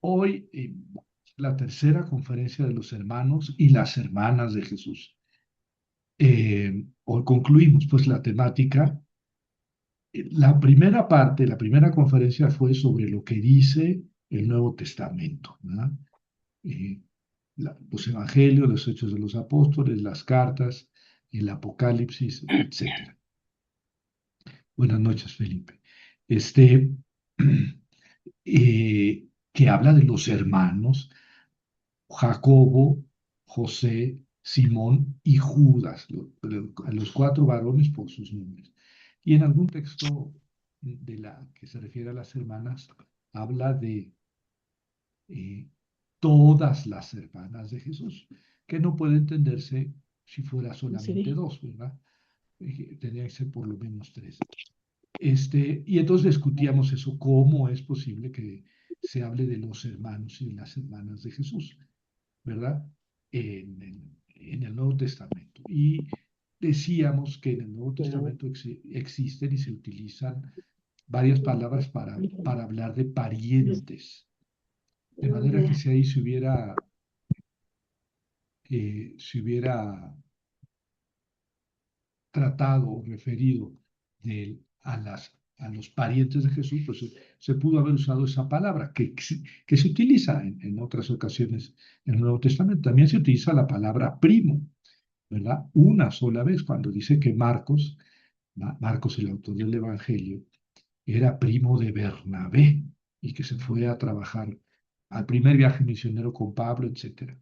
Hoy, la tercera conferencia de los hermanos y las hermanas de Jesús. Hoy concluimos pues la temática. La primera parte, la primera conferencia fue sobre lo que dice el Nuevo Testamento, ¿verdad? Eh, los evangelios, los hechos de los apóstoles, las cartas, el Apocalipsis, etcétera. Buenas noches, Felipe. Este, que habla de los hermanos Jacobo, José, Simón y Judas, a los cuatro varones por sus nombres. Y en algún texto de la que se refiere a las hermanas, habla de eh, todas las hermanas de Jesús, que no puede entenderse si fuera solamente Sí. dos, ¿verdad? Tendría que ser por lo menos tres. Y entonces discutíamos eso, cómo es posible que se hable de los hermanos y de las hermanas de Jesús, ¿verdad? En el Nuevo Testamento. Y decíamos que en el Nuevo Claro. Testamento existen y se utilizan varias palabras para hablar de parientes, de manera que si ahí se hubiera tratado o referido a los parientes de Jesús, pues se pudo haber usado esa palabra que se utiliza en otras ocasiones en el Nuevo Testamento. También se utiliza la palabra primo, ¿verdad? Una sola vez cuando dice que Marcos, el autor del Evangelio, era primo de Bernabé y que se fue a trabajar al primer viaje misionero con Pablo, etcétera.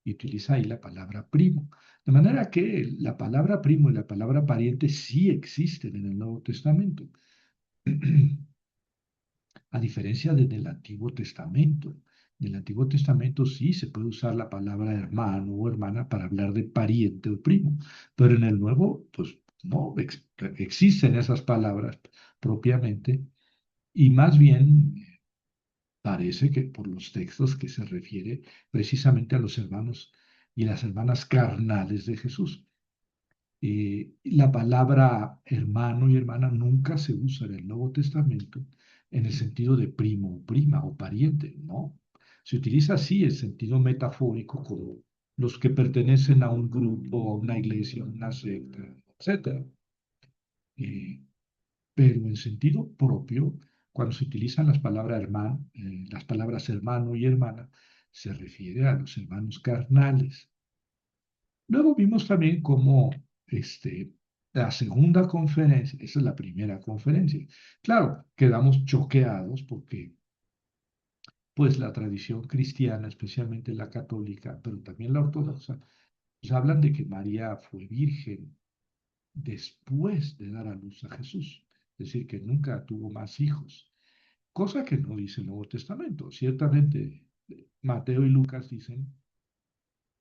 Y utiliza ahí la palabra primo. De manera que la palabra primo y la palabra pariente sí existen en el Nuevo Testamento, a diferencia del Antiguo Testamento. En el Antiguo Testamento sí se puede usar la palabra hermano o hermana para hablar de pariente o primo, pero en el Nuevo, pues no existen esas palabras propiamente, y más bien parece que por los textos que se refiere precisamente a los hermanos y las hermanas carnales de Jesús. La palabra hermano y hermana nunca se usa en el Nuevo Testamento en el sentido de primo o prima o pariente, no. Se utiliza así el sentido metafórico como los que pertenecen a un grupo, a una iglesia, a una secta, etcétera. Eh, pero en sentido propio, cuando se utilizan las palabras hermano y hermana, se refiere a los hermanos carnales. Luego vimos también cómo la segunda conferencia, esa es la primera conferencia. Claro, quedamos choqueados porque pues la tradición cristiana, especialmente la católica, pero también la ortodoxa, pues hablan de que María fue virgen después de dar a luz a Jesús, es decir, que nunca tuvo más hijos, cosa que no dice el Nuevo Testamento. Ciertamente, Mateo y Lucas dicen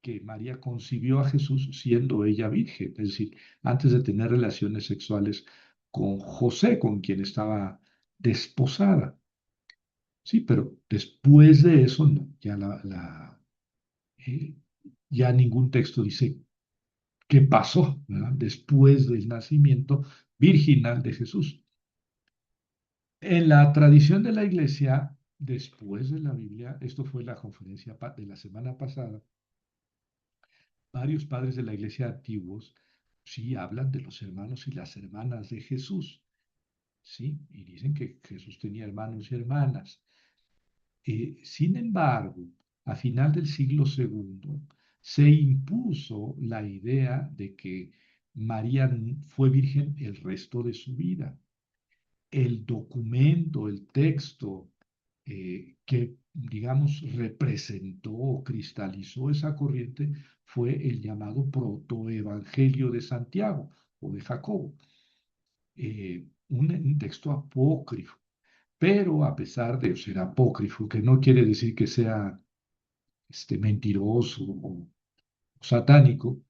que María concibió a Jesús siendo ella virgen, es decir, antes de tener relaciones sexuales con José, con quien estaba desposada. Sí, pero después de eso, no, eh, ya ningún texto dice qué pasó, ¿verdad? Después del nacimiento virginal de Jesús. En la tradición de la iglesia, después de la Biblia, esto fue la conferencia de la semana pasada, varios padres de la iglesia antiguos sí hablan de los hermanos y las hermanas de Jesús, sí, y dicen que Jesús tenía hermanos y hermanas. Sin embargo, a final del siglo segundo se impuso la idea de que María fue virgen el resto de su vida. El documento, el texto que, digamos, representó o cristalizó esa corriente fue el llamado protoevangelio de Santiago o de Jacobo, un texto apócrifo, pero a pesar de ser apócrifo, que no quiere decir que sea mentiroso o satánico,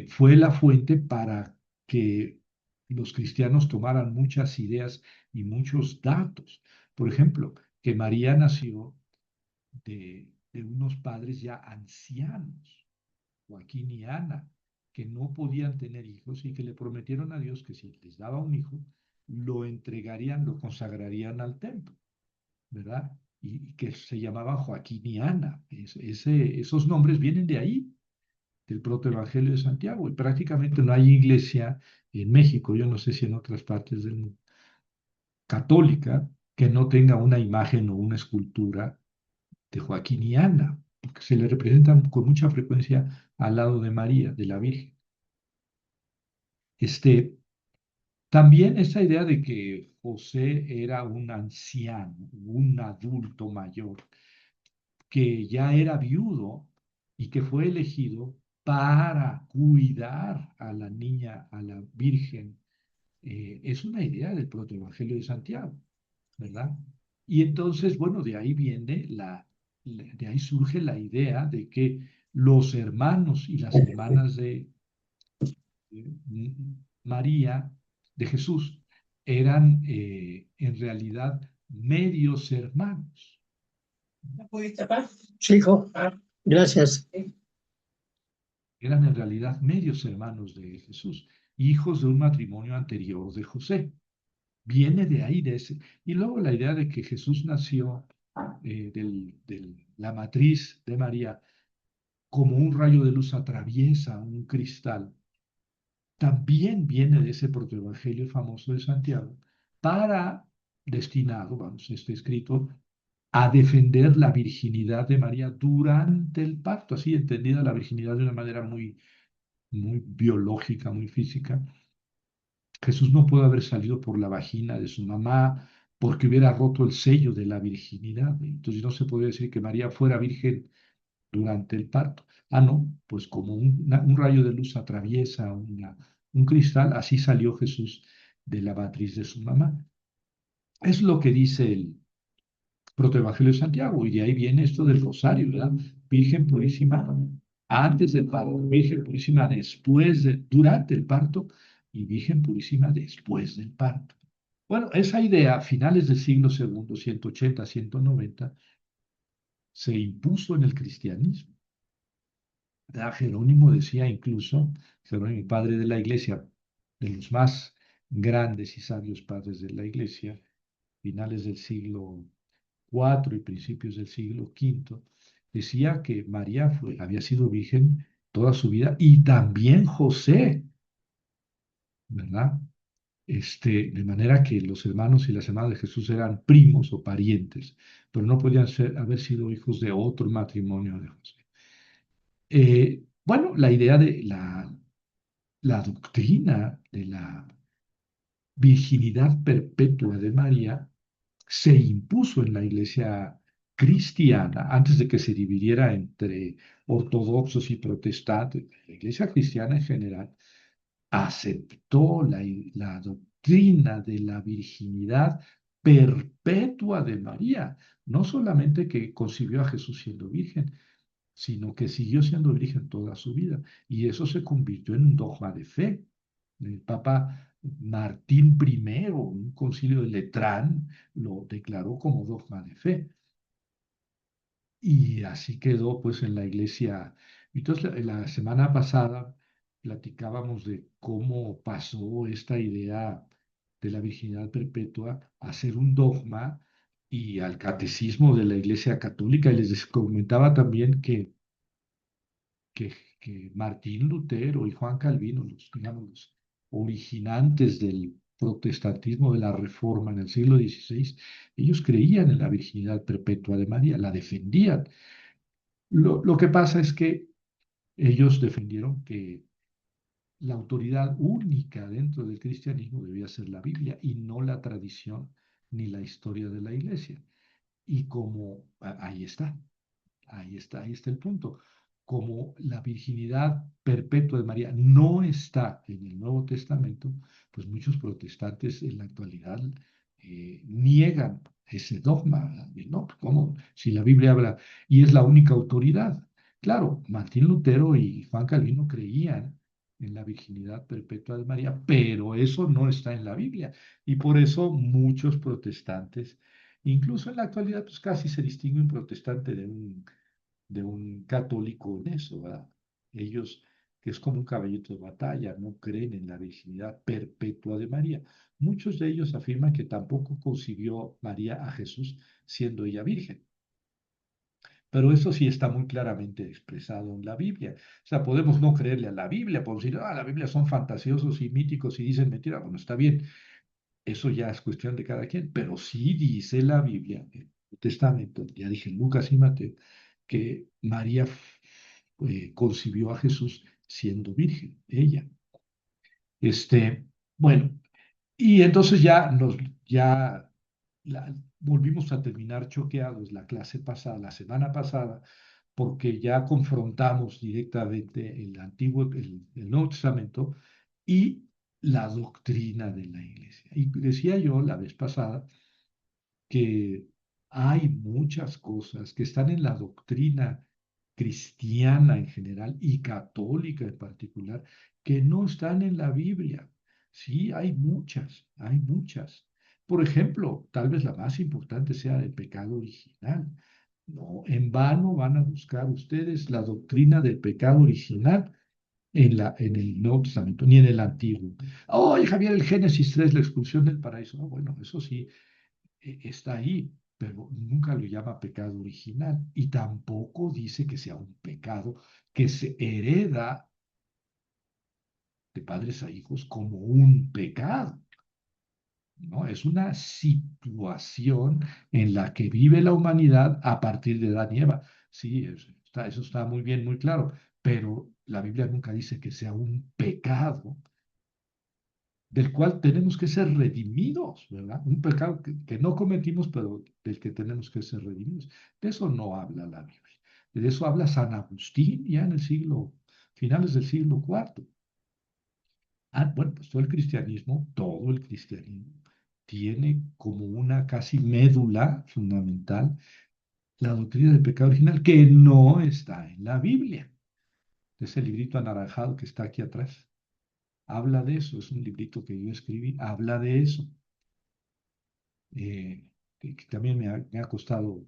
fue la fuente para que los cristianos tomaran muchas ideas y muchos datos. Por ejemplo, que María nació de unos padres ya ancianos, Joaquín y Ana, que no podían tener hijos y que le prometieron a Dios que si les daba un hijo, lo entregarían, lo consagrarían al templo. ¿verdad? Y que se llamaban Joaquín y Ana. Esos nombres vienen de ahí, del protoevangelio de Santiago, y prácticamente no hay iglesia en México, yo no sé si en otras partes del mundo, católica, que no tenga una imagen o una escultura de Joaquín y Ana, porque se le representan con mucha frecuencia al lado de María, de la Virgen. Este, También esa idea de que José era un anciano, un adulto mayor, que ya era viudo y que fue elegido para cuidar a la niña, a la Virgen, es una idea del protoevangelio de Santiago, ¿verdad? Y entonces, bueno, de ahí viene de ahí surge la idea de que los hermanos y las hermanas de María, de Jesús, eran en realidad medios hermanos. ¿La pudiste tapar? Sí, hijo. Gracias. Eran en realidad medios hermanos de Jesús, hijos de un matrimonio anterior de José. Viene de ahí, de ese. Y luego la idea de que Jesús nació de la matriz de María como un rayo de luz atraviesa un cristal, también viene de ese protoevangelio famoso de Santiago, para destinado, vamos, está escrito, a defender la virginidad de María durante el parto, así entendida la virginidad de una manera muy biológica, muy física. Jesús no puede haber salido por la vagina de su mamá porque hubiera roto el sello de la virginidad. Entonces no se podría decir que María fuera virgen durante el parto. Ah, no, pues como un rayo de luz atraviesa un cristal, así salió Jesús de la matriz de su mamá. Es lo que dice el protoevangelio de Santiago, y de ahí viene esto del rosario, ¿verdad? Virgen purísima antes del parto, Virgen purísima durante el parto y Virgen purísima después del parto. Bueno, esa idea a finales del siglo segundo, 180, 190, se impuso en el cristianismo. Jerónimo decía incluso, Jerónimo, padre de la iglesia, de los más grandes y sabios padres de la iglesia, finales del siglo IV y principios del siglo V, decía que María había sido virgen toda su vida y también José, ¿verdad? De manera que los hermanos y las hermanas de Jesús eran primos o parientes, pero no podían haber sido hijos de otro matrimonio de José. Bueno, la idea de la doctrina de la virginidad perpetua de María se impuso en la iglesia cristiana antes de que se dividiera entre ortodoxos y protestantes. La iglesia cristiana en general aceptó la doctrina de la virginidad perpetua de María, no solamente que concibió a Jesús siendo virgen, sino que siguió siendo virgen toda su vida. Y eso se convirtió en un dogma de fe. El Papa Martín I, un concilio de Letrán, lo declaró como dogma de fe. Y así quedó pues en la iglesia. Entonces, la semana pasada platicábamos de cómo pasó esta idea de la virginidad perpetua a ser un dogma y al catecismo de la iglesia católica. Y les comentaba también que, que Martín Lutero y Juan Calvino, digamos, los originantes del protestantismo de la Reforma en el siglo XVI, ellos creían en la virginidad perpetua de María, la defendían. Lo que pasa es que ellos defendieron que la autoridad única dentro del cristianismo debía ser la Biblia y no la tradición ni la historia de la iglesia. Y como ahí está el punto. Como la virginidad perpetua de María no está en el Nuevo Testamento, pues muchos protestantes en la actualidad niegan ese dogma, ¿no? ¿Cómo? Si la Biblia habla y es la única autoridad. Claro, Martín Lutero y Juan Calvino creían en la virginidad perpetua de María, pero eso no está en la Biblia. Y por eso muchos protestantes, incluso en la actualidad, pues casi se distingue un protestante de un católico en eso, ¿verdad? Ellos que es como un caballito de batalla, no creen en la virginidad perpetua de María. Muchos de ellos afirman que tampoco concibió María a Jesús siendo ella virgen. Pero eso sí está muy claramente expresado en la Biblia. O sea, podemos no creerle a la Biblia, podemos decir, la Biblia son fantasiosos y míticos y dicen mentira. Bueno, está bien, eso ya es cuestión de cada quien, pero sí dice la Biblia, en el Testamento, ya dije Lucas y Mateo, que María concibió a Jesús siendo virgen, ella. Bueno, y entonces ya volvimos a terminar choqueados la clase pasada, la semana pasada, porque ya confrontamos directamente el Nuevo Testamento y la doctrina de la iglesia. Y decía yo la vez pasada que hay muchas cosas que están en la doctrina cristiana en general y católica en particular, que no están en la Biblia. Sí, hay muchas, hay muchas. Por ejemplo, tal vez la más importante sea el pecado original. No, en vano van a buscar ustedes la doctrina del pecado original en el Nuevo Testamento, ni en el Antiguo. Oye, Javier, el Génesis 3, la expulsión del paraíso. Bueno, eso sí, está ahí, pero nunca lo llama pecado original y tampoco dice que sea un pecado que se hereda de padres a hijos como un pecado. ¿No? Es una situación en la que vive la humanidad a partir de Adán y Eva. Sí, eso está muy bien, muy claro, pero la Biblia nunca dice que sea un pecado del cual tenemos que ser redimidos, ¿verdad? Un pecado que no cometimos, pero del que tenemos que ser redimidos. De eso no habla la Biblia. De eso habla San Agustín ya en finales del siglo IV. Bueno, pues todo el cristianismo tiene como una casi médula fundamental la doctrina del pecado original que no está en la Biblia. Ese librito anaranjado que está aquí atrás habla de eso, es un librito que yo escribí, habla de eso. Que también me ha costado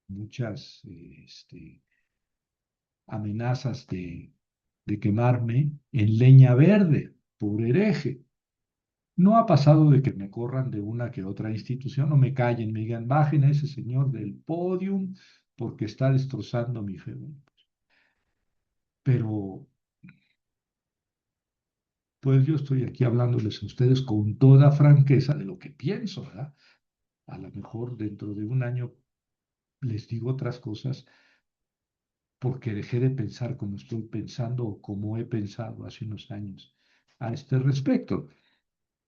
muchas amenazas de quemarme en leña verde por hereje. No ha pasado de que me corran de una que otra institución o me callen, me digan, bajen a ese señor del podium porque está destrozando mi fe. Bueno, pero pues yo estoy aquí hablándoles a ustedes con toda franqueza de lo que pienso, ¿verdad? A lo mejor dentro de un año les digo otras cosas porque dejé de pensar como estoy pensando o como he pensado hace unos años a este respecto.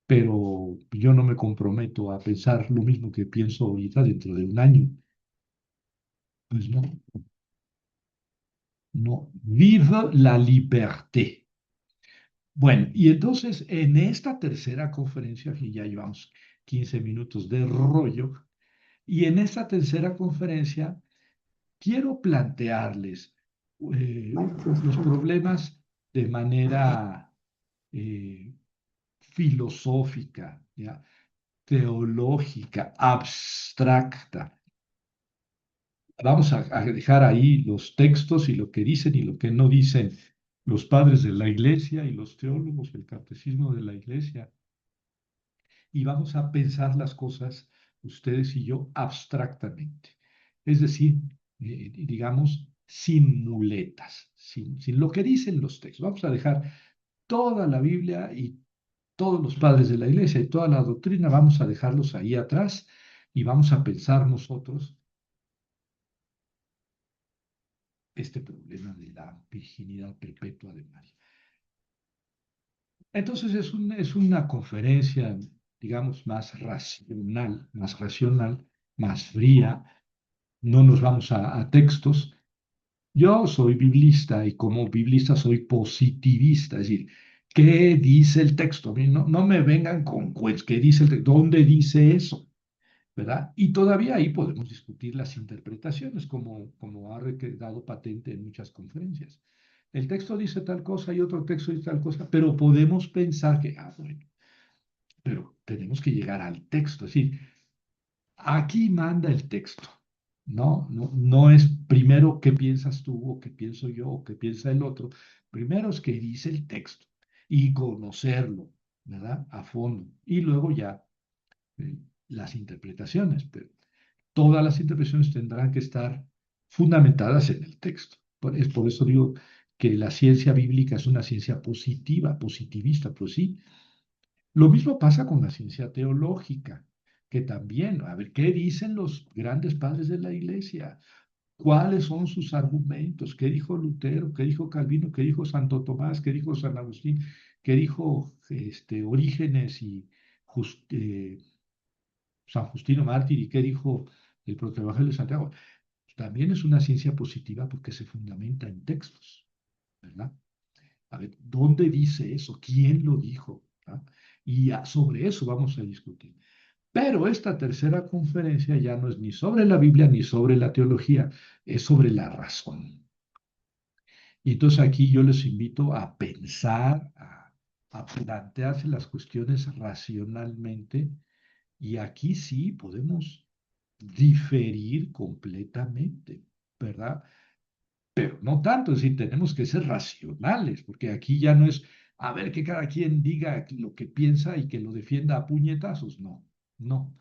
Pero yo no me comprometo a pensar lo mismo que pienso ahorita dentro de un año. Pues no, no. Vive la liberté. Bueno, y entonces en esta tercera conferencia, aquí ya llevamos 15 minutos de rollo, y en esta tercera conferencia quiero plantearles los problemas de manera eh, filosófica, ¿ya? Teológica, abstracta. Vamos a dejar ahí los textos y lo que dicen y lo que no dicen los padres de la iglesia y los teólogos, el catecismo de la iglesia. Y vamos a pensar las cosas, ustedes y yo, abstractamente. Es decir, digamos, sin muletas, sin lo que dicen los textos. Vamos a dejar toda la Biblia y todos los padres de la iglesia y toda la doctrina, vamos a dejarlos ahí atrás y vamos a pensar nosotros este problema de la virginidad perpetua de María. Entonces es una conferencia, digamos, más racional, más fría. No nos vamos a textos. Yo soy biblista y como biblista soy positivista, es decir, ¿qué dice el texto? A mí no me vengan con, pues, ¿qué dice el texto? ¿Dónde dice eso? ¿Verdad? Y todavía ahí podemos discutir las interpretaciones, como ha quedado patente en muchas conferencias. El texto dice tal cosa y otro texto dice tal cosa, pero podemos pensar que, bueno, pero tenemos que llegar al texto, es decir, aquí manda el texto. No es primero qué piensas tú o qué pienso yo o qué piensa el otro. Primero es qué dice el texto y conocerlo, ¿verdad? A fondo. Y luego ya eh, las interpretaciones. Pero todas las interpretaciones tendrán que estar fundamentadas en el texto. Es por eso digo que la ciencia bíblica es una ciencia positiva, positivista, pues sí. Lo mismo pasa con la ciencia teológica, que también, a ver, ¿qué dicen los grandes padres de la iglesia? ¿Cuáles son sus argumentos? ¿Qué dijo Lutero? ¿Qué dijo Calvino? ¿Qué dijo Santo Tomás? ¿Qué dijo San Agustín? ¿Qué dijo Orígenes y San Justino Mártir? ¿Y qué dijo el Protoevangelio de Santiago? También es una ciencia positiva porque se fundamenta en textos, ¿verdad? A ver, ¿dónde dice eso? ¿Quién lo dijo? ¿Ah? Y sobre eso vamos a discutir. Pero esta tercera conferencia ya no es ni sobre la Biblia ni sobre la teología, es sobre la razón. Y entonces aquí yo les invito a pensar, a plantearse las cuestiones racionalmente, y aquí sí podemos diferir completamente, ¿verdad? Pero no tanto, es decir, tenemos que ser racionales, porque aquí ya no es a ver que cada quien diga lo que piensa y que lo defienda a puñetazos, no, no,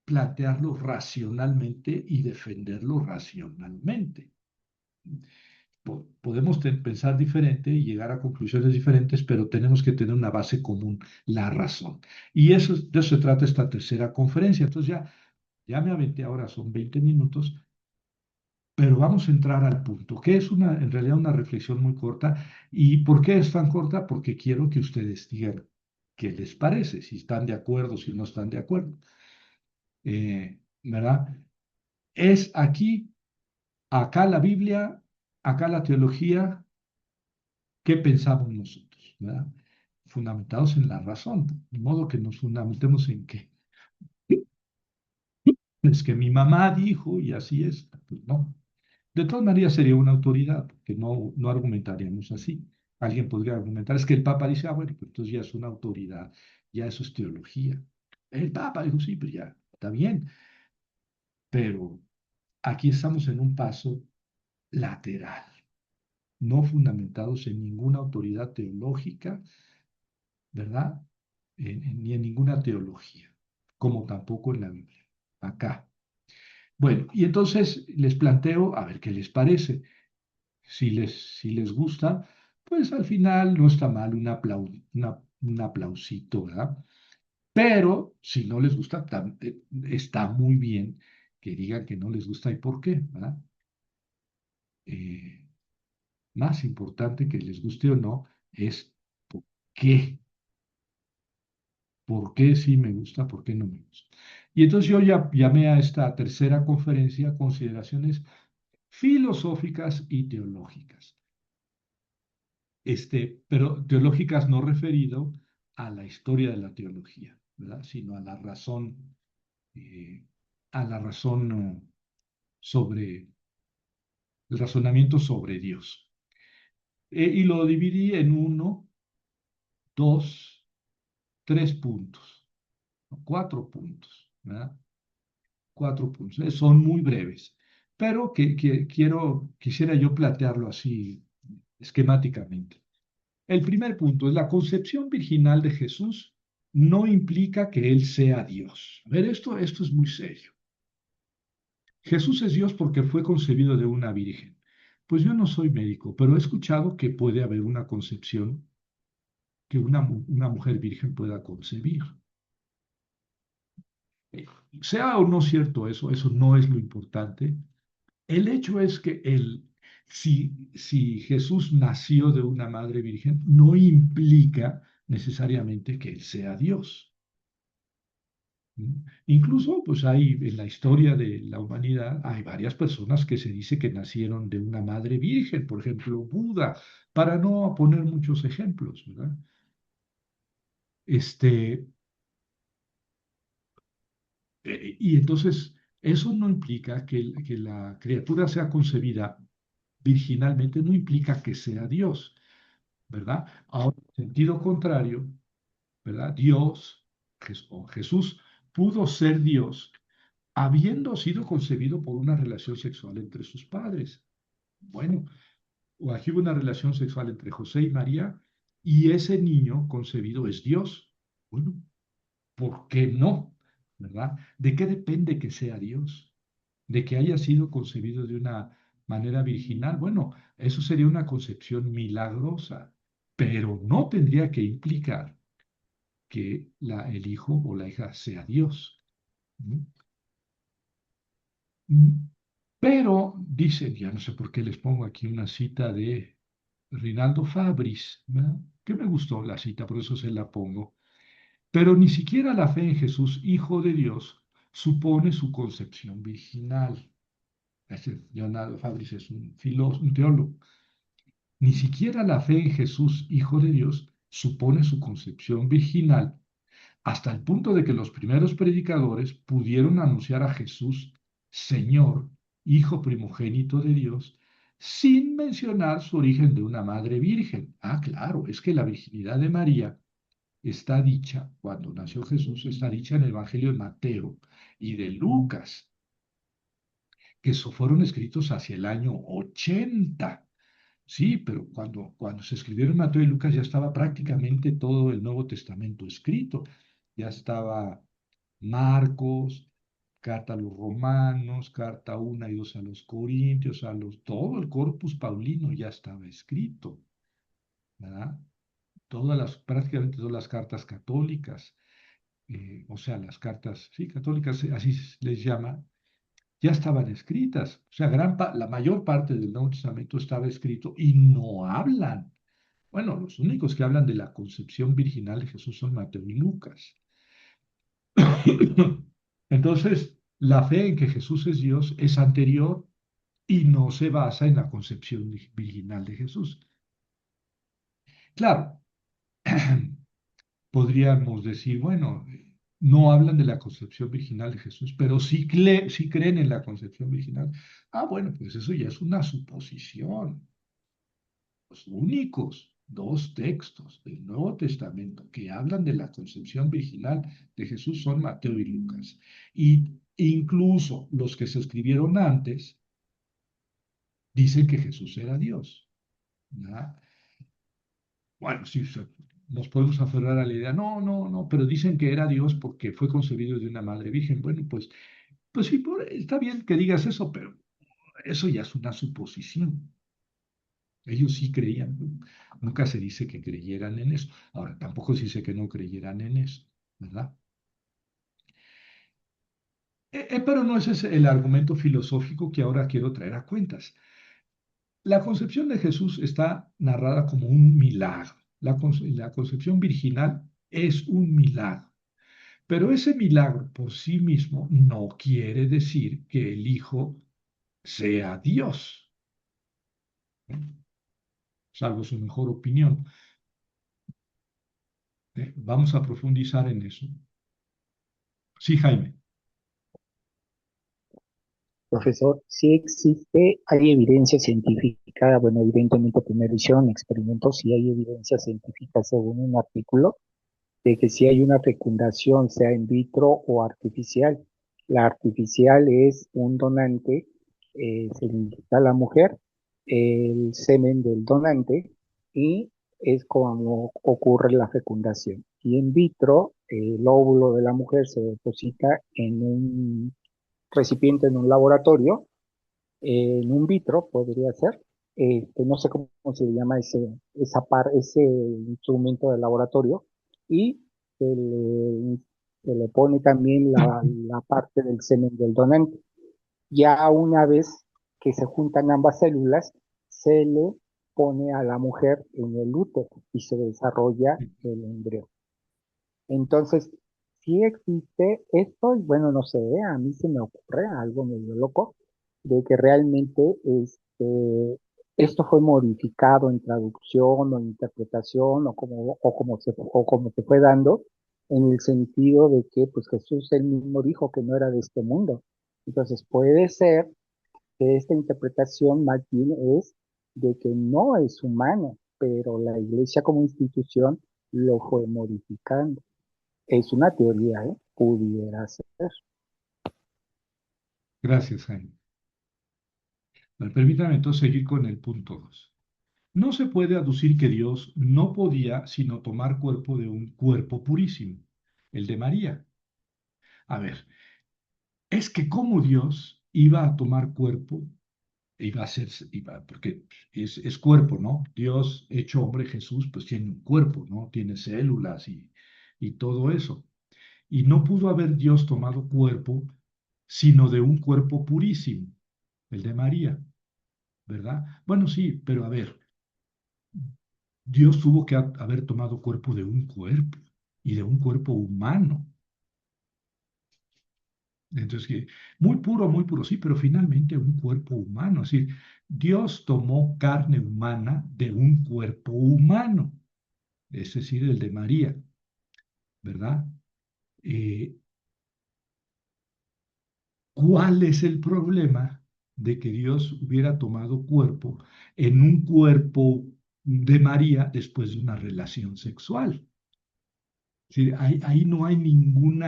plantearlo racionalmente y defenderlo racionalmente. Podemos pensar diferente y llegar a conclusiones diferentes, pero tenemos que tener una base común, la razón. Y eso, de eso se trata esta tercera conferencia. Entonces ya me aventé ahora, son 20 minutos, pero vamos a entrar al punto, que es en realidad una reflexión muy corta. ¿Y por qué es tan corta? Porque quiero que ustedes digan qué les parece, si están de acuerdo, si no están de acuerdo. ¿Verdad? Es aquí, acá la Biblia, acá la teología, ¿qué pensamos nosotros? ¿Verdad? Fundamentados en la razón, de modo que nos fundamentemos en qué. Es que mi mamá dijo y así es. Pues no. De todas maneras sería una autoridad, porque no argumentaríamos así. Alguien podría argumentar, es que el Papa dice, ah, bueno, pues entonces ya es una autoridad, ya eso es teología. El Papa dijo, sí, pues ya, está bien, pero aquí estamos en un paso lateral, no fundamentados en ninguna autoridad teológica, ¿verdad? Ni en ninguna teología, como tampoco en la Biblia, acá. Bueno, y entonces les planteo, a ver qué les parece. Si les gusta, pues al final no está mal un aplausito, ¿verdad? Pero si no les gusta, está muy bien que digan que no les gusta y por qué, ¿verdad? Eh, Más importante que les guste o no es por qué. ¿Por qué sí me gusta? ¿Por qué no me gusta? Y entonces yo ya llamé a esta tercera conferencia consideraciones filosóficas y teológicas. Pero teológicas no referido a la historia de la teología, ¿verdad? Sino eh, a la razón sobre, el razonamiento sobre Dios. Y lo dividí en uno, dos, tres puntos, ¿no? Cuatro puntos, ¿verdad? Cuatro puntos. Son muy breves, pero quisiera yo plantearlo así esquemáticamente. El primer punto es la concepción virginal de Jesús no implica que Él sea Dios. A ver, esto es muy serio. Jesús es Dios porque fue concebido de una virgen. Pues yo no soy médico, pero he escuchado que puede haber una concepción que una mujer virgen pueda concebir. Eh, Sea o no cierto eso no es lo importante. El hecho es que si Jesús nació de una madre virgen, no implica necesariamente que Él sea Dios. ¿Mm? Incluso, pues hay en la historia de la humanidad, hay varias personas que se dice que nacieron de una madre virgen, por ejemplo, Buda, para no poner muchos ejemplos, ¿verdad? Este, y entonces, eso no implica que la criatura sea concebida virginalmente, no implica que sea Dios, ¿verdad? Ahora, en sentido contrario, ¿verdad? Jesús pudo ser Dios habiendo sido concebido por una relación sexual entre sus padres. Bueno, o aquí hubo una relación sexual entre José y María, y ese niño concebido es Dios. Bueno, ¿por qué no? ¿Verdad? ¿De qué depende que sea Dios? ¿De que haya sido concebido de una manera virginal? Bueno, eso sería una concepción milagrosa, pero no tendría que implicar que el hijo o la hija sea Dios. ¿No? Mm, Pero dicen, ya no sé por qué les pongo aquí una cita de Rinaldo Fabris, ¿verdad? Que me gustó la cita, por eso se la pongo. Pero ni siquiera la fe en Jesús, Hijo de Dios, supone su concepción virginal. Leonardo Fabris es un filósofo, un teólogo. Ni siquiera la fe en Jesús, Hijo de Dios, supone su concepción virginal, hasta el punto de que los primeros predicadores pudieron anunciar a Jesús, Señor, Hijo primogénito de Dios, sin mencionar su origen de una madre virgen. Ah, claro, es que la virginidad de María está dicha, cuando nació Jesús, está dicha en el Evangelio de Mateo y de Lucas, que fueron escritos hacia el año 80. Sí, pero cuando se escribieron Mateo y Lucas ya estaba prácticamente todo el Nuevo Testamento escrito. Ya estaba Marcos, carta a los romanos, carta 1 y 2 a los corintios, todo el corpus paulino ya estaba escrito, ¿verdad? Prácticamente todas las cartas católicas, o sea, las cartas, sí, católicas, así les llama, ya estaban escritas. O sea, la mayor parte del Nuevo Testamento estaba escrito y no hablan. Bueno, los únicos que hablan de la concepción virginal de Jesús son Mateo y Lucas. Entonces, la fe en que Jesús es Dios es anterior y no se basa en la concepción virginal de Jesús. Claro, podríamos decir, bueno, no hablan de la concepción virginal de Jesús, pero sí creen en la concepción virginal. Ah, bueno, pues eso ya es una suposición. Los únicos dos textos del Nuevo Testamento que hablan de la concepción virginal de Jesús son Mateo y Lucas. Y incluso los que se escribieron antes dicen que Jesús era Dios. ¿Verdad? Bueno, sí, nos podemos aferrar a la idea, no, no, no, pero dicen que era Dios porque fue concebido de una madre virgen. Bueno, pues sí, está bien que digas eso, pero eso ya es una suposición. Ellos sí creían, nunca se dice que creyeran en eso. Ahora, tampoco se dice que no creyeran en eso, ¿verdad? Pero no ese es el argumento filosófico que ahora quiero traer a cuentas. La concepción de Jesús está narrada como un milagro. La concepción virginal es un milagro. Pero ese milagro por sí mismo no quiere decir que el Hijo sea Dios, ¿no? Salvo su mejor opinión. Vamos a profundizar en eso. Sí, Jaime. Profesor, sí existe, hay evidencia científica, bueno, evidentemente primero hicieron experimentos, sí hay evidencia científica según un artículo, de que si hay una fecundación, sea in vitro o artificial. La artificial es un donante, se le inyecta a la mujer el semen del donante y es como ocurre la fecundación. Y in vitro, el óvulo de la mujer se deposita en un recipiente en un laboratorio, en un vitro podría ser, no sé cómo se llama ese instrumento de laboratorio, y se le pone también la parte del semen del donante. Ya una vez que se juntan ambas células, se le pone a la mujer en el útero y se desarrolla el embrión. Entonces, sí existe esto, y bueno, no sé, a mí se me ocurre algo medio loco, de que realmente esto fue modificado en traducción o en interpretación o como se fue dando, en el sentido de que pues Jesús él mismo dijo que no era de este mundo. Entonces puede ser que esta interpretación más bien es de que no es humano, pero la iglesia como institución lo fue modificando. Es una teoría, ¿eh? Pudiera ser. Gracias, Jaime. Bueno, permítame entonces seguir con el punto 2. No se puede aducir que Dios no podía sino tomar cuerpo de un cuerpo purísimo, el de María. A ver, es que como Dios iba a tomar cuerpo, iba a ser, porque es cuerpo, ¿no? Dios hecho hombre, Jesús, pues tiene un cuerpo, ¿no? Tiene células y todo eso. Y no pudo haber Dios tomado cuerpo, sino de un cuerpo purísimo, el de María, ¿verdad? Bueno, sí, pero a ver, Dios tuvo que haber tomado cuerpo de un cuerpo y de un cuerpo humano. Entonces, muy puro, sí, pero finalmente un cuerpo humano. Es decir, Dios tomó carne humana de un cuerpo humano, es decir, el de María, ¿verdad? Eh, ¿Cuál es el problema de que Dios hubiera tomado cuerpo en un cuerpo de María después de una relación sexual? Sí, ahí no hay ningún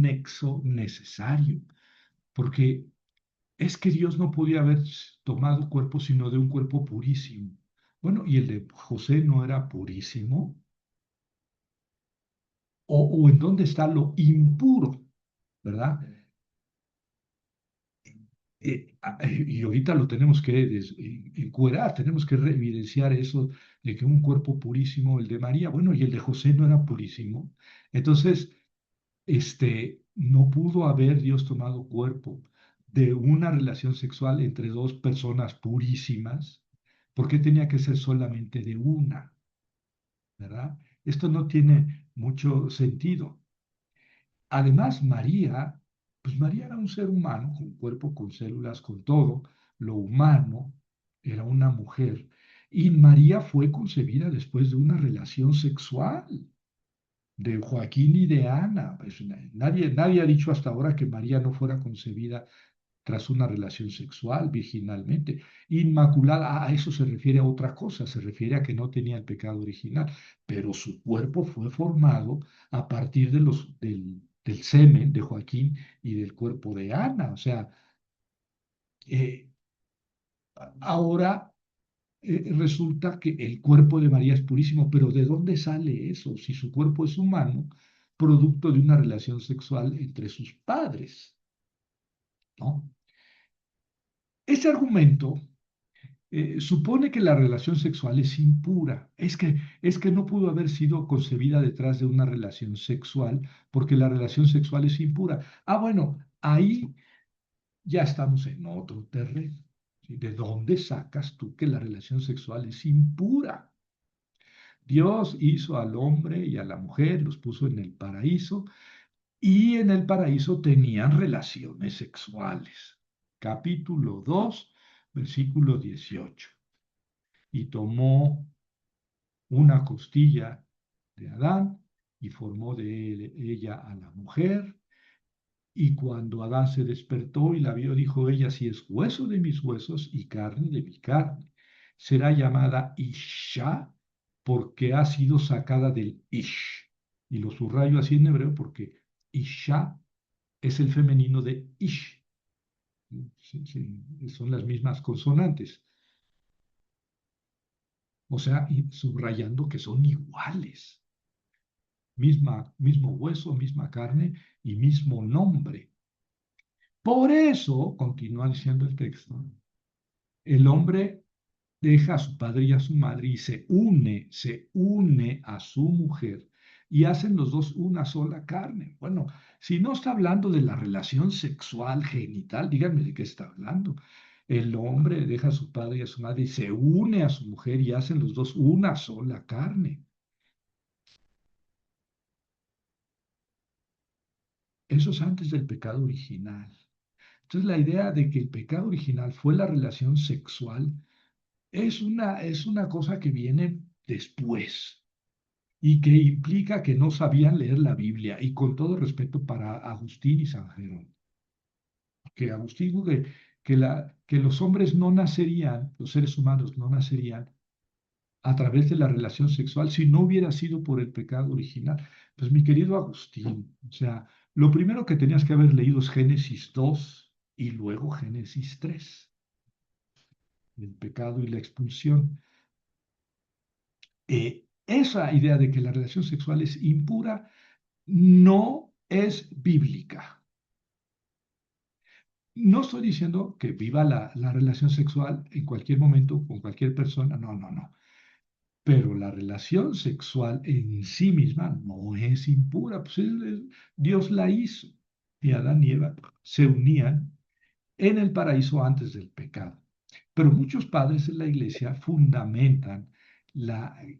nexo necesario, porque es que Dios no podía haber tomado cuerpo sino de un cuerpo purísimo. Bueno, ¿y el de José no era purísimo? ¿O en dónde está lo impuro? ¿Verdad? Y ahorita lo tenemos que encuerar, tenemos que evidenciar eso de que un cuerpo purísimo, el de María, bueno, y el de José no era purísimo. Entonces, no pudo haber Dios tomado cuerpo de una relación sexual entre dos personas purísimas, porque tenía que ser solamente de una, ¿verdad? Esto no tiene mucho sentido. Además, María, pues María era un ser humano, con cuerpo, con células, con todo, lo humano, era una mujer, y María fue concebida después de una relación sexual de Joaquín y de Ana. Pues, nadie ha dicho hasta ahora que María no fuera concebida tras una relación sexual, virginalmente. Inmaculada, a eso se refiere a otra cosa, se refiere a que no tenía el pecado original, pero su cuerpo fue formado a partir del semen de Joaquín y del cuerpo de Ana. O sea, eh, ahora resulta que el cuerpo de María es purísimo, pero ¿de dónde sale eso? Si su cuerpo es humano, producto de una relación sexual entre sus padres, ¿no? Ese argumento supone que la relación sexual es impura. Es que no pudo haber sido concebida detrás de una relación sexual porque la relación sexual es impura. Ah, bueno, ahí ya estamos en otro terreno. ¿Sí? ¿De dónde sacas tú que la relación sexual es impura? Dios hizo al hombre y a la mujer, los puso en el paraíso y en el paraíso tenían relaciones sexuales. Capítulo 2, versículo 18. Y tomó una costilla de Adán y formó de ella a la mujer. Y cuando Adán se despertó y la vio, dijo ella, si es hueso de mis huesos y carne de mi carne, será llamada Isha porque ha sido sacada del Ish. Y lo subrayo así en hebreo porque Isha es el femenino de Ish. Sí, sí, son las mismas consonantes. O sea, subrayando que son iguales. Mismo hueso, misma carne y mismo nombre. Por eso, continúa diciendo el texto, el hombre deja a su padre y a su madre y se une a su mujer y hacen los dos una sola carne. Bueno, si no está hablando de la relación sexual genital, díganme de qué está hablando. El hombre deja a su padre y a su madre y se une a su mujer y hacen los dos una sola carne. Eso es antes del pecado original. Entonces, la idea de que el pecado original fue la relación sexual es una cosa que viene después y que implica que no sabían leer la Biblia. Y con todo respeto para Agustín y San Jerónimo, que Agustín dijo que los hombres no nacerían, los seres humanos no nacerían a través de la relación sexual si no hubiera sido por el pecado original. Pues mi querido Agustín, o sea, lo primero que tenías que haber leído es Génesis 2 y luego Génesis 3, el pecado y la expulsión. Esa idea de que la relación sexual es impura no es bíblica. No estoy diciendo que viva la relación sexual en cualquier momento con cualquier persona, no, no, no. Pero la relación sexual en sí misma no es impura, pues Dios la hizo y Adán y Eva se unían en el paraíso antes del pecado. Pero muchos padres en la iglesia fundamentan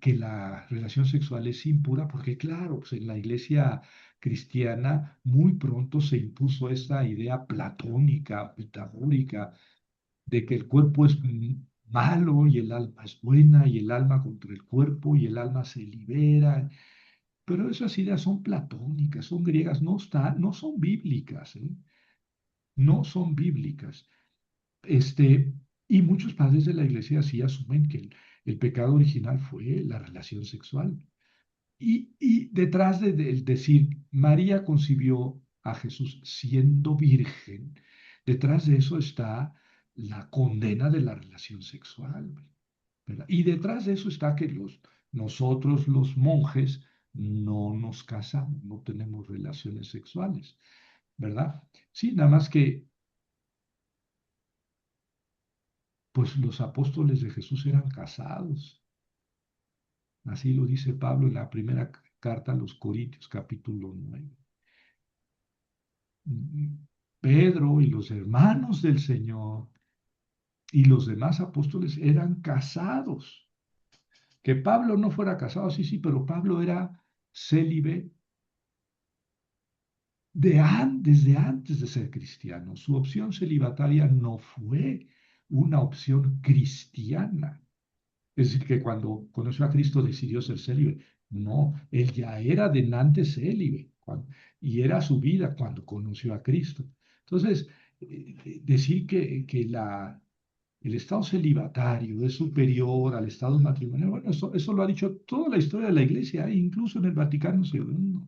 que la relación sexual es impura porque, claro, pues en la iglesia cristiana muy pronto se impuso esta idea platónica, pitagórica, de que el cuerpo es malo y el alma es buena y el alma contra el cuerpo y el alma se libera. Pero esas ideas son platónicas, son griegas, no son bíblicas, ¿eh? No son bíblicas. Este, y muchos padres de la iglesia sí asumen que el pecado original fue la relación sexual. Y detrás del decir María concibió a Jesús siendo virgen, detrás de eso está la condena de la relación sexual, ¿verdad? Y detrás de eso está que nosotros los monjes no nos casamos, no tenemos relaciones sexuales, ¿verdad? Sí, nada más que pues los apóstoles de Jesús eran casados. Así lo dice Pablo en la primera carta a los Corintios, capítulo 9. Pedro y los hermanos del Señor y los demás apóstoles eran casados. Que Pablo no fuera casado, sí, sí, pero Pablo era célibe desde antes de ser cristiano. Su opción celibataria no fue una opción cristiana. Es decir, que cuando conoció a Cristo decidió ser célibe. No, él ya era de antes célibe y era su vida cuando conoció a Cristo. Entonces, decir que el estado celibatario es superior al estado matrimonial, bueno, eso lo ha dicho toda la historia de la Iglesia, incluso en el Vaticano II,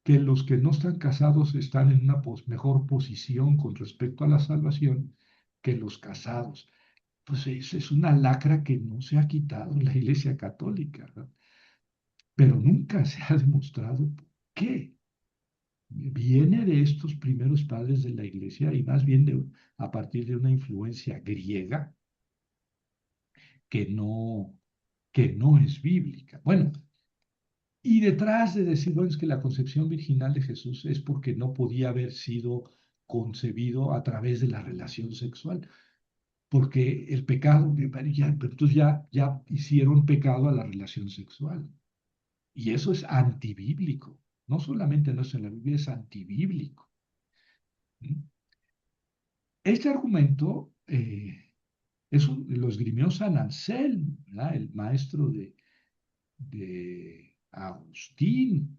que los que no están casados están en una mejor posición con respecto a la salvación que los casados. Pues es una lacra que no se ha quitado en la Iglesia Católica, ¿no? Pero nunca se ha demostrado por qué. Viene de estos primeros padres de la Iglesia y más bien a partir de una influencia griega que no, que no es bíblica. Bueno, y detrás de decir, bueno, es que la concepción virginal de Jesús es porque no podía haber sido concebido a través de la relación sexual, porque el pecado, pero entonces ya hicieron pecado a la relación sexual. Y eso es antibíblico. No solamente no es en la Biblia, es antibíblico. ¿Mm? Este argumento lo esgrimió San Anselmo, ¿verdad? El maestro de Agustín,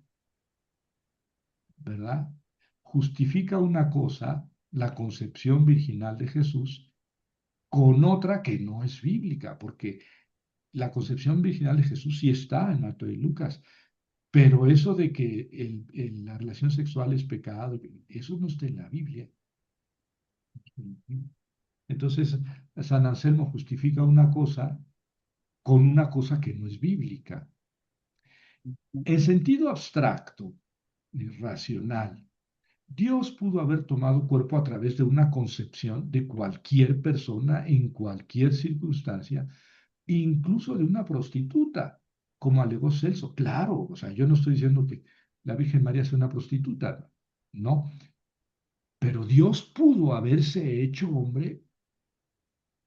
¿verdad? Justifica una cosa, la concepción virginal de Jesús, con otra que no es bíblica, porque la concepción virginal de Jesús sí está en Mateo y Lucas, pero eso de que la relación sexual es pecado, eso no está en la Biblia. Entonces, San Anselmo justifica una cosa con una cosa que no es bíblica. En sentido abstracto y racional, Dios pudo haber tomado cuerpo a través de una concepción de cualquier persona en cualquier circunstancia, incluso de una prostituta, como alegó Celso. Claro, o sea, yo no estoy diciendo que la Virgen María sea una prostituta, no, pero Dios pudo haberse hecho hombre